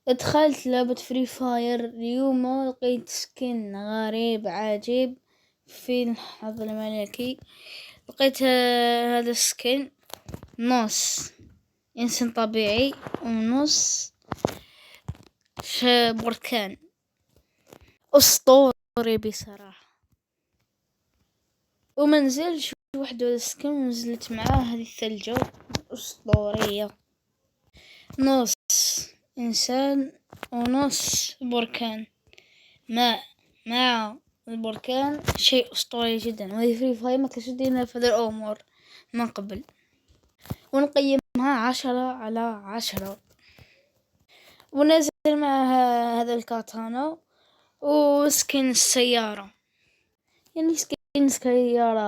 دخلت لعبة فري فاير اليوم، لقيت سكن غريب عجيب في الحظ الملكي. لقيت هذا السكن نص إنسان طبيعي ونص بركان أسطوري بصراحة. ومنزلش وحده السكن، نزلت معاه هذه الثلجة أسطورية، نص إنسان ونص بركان ماء مع البركان، شيء أسطوري جدا. وهذه فري فاير ما تشدينا في هذه الأمور من قبل، ونقيمها 10/10. ونزل معها هذا الكاتانا وسكن السيارة، يعني سكن سيارة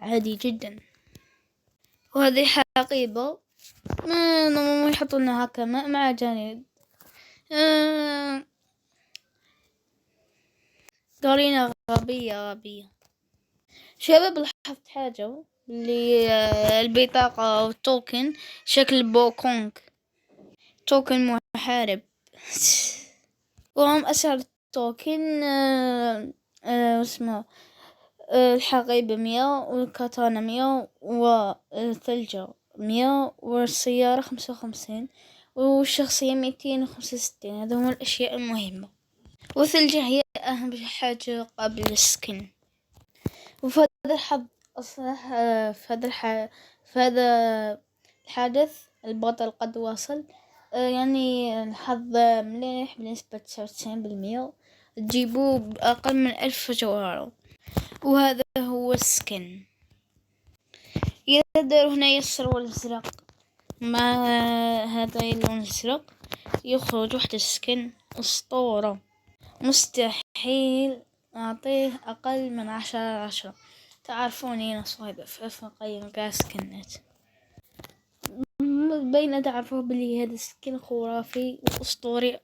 عادي جدا. وهذه حقيبة ما يحطونها هكا مع جانب قرينة غبية. شباب لاحظت حاجة اللي البطاقة أو التوكن شكل بوكونغ، توكن محارب. وهم أسعار التوكن اسمه الحقيبة 100، والكاتانا 100، والثلجة 100، والسيارة 55، والشخصية 265. هذا هم الأشياء المهمة، والثلجة هي أهم حاجة قبل السكن. وفي هذا الحظ أصلاح في هذا الحادث البطل قد وصل، يعني الحظ مليح بنسبة 99%، تجيبوه بأقل من 1000 جوهرة. وهذا هو السكن. إذا داروا هنا يسر والأزرق مع هذا اللون الأزرق يخرج واحد السكن أسطورة، مستحيل أعطيه أقل من 10/10. تعرفوني أنا صايبة في قيم كاسكنات بين تعرفوا بلي هذا السكن خرافي وأسطوري.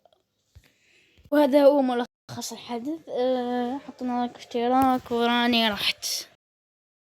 وهذا هو ملخص الحدث. حطنا لايك واشتراك وراني رحت.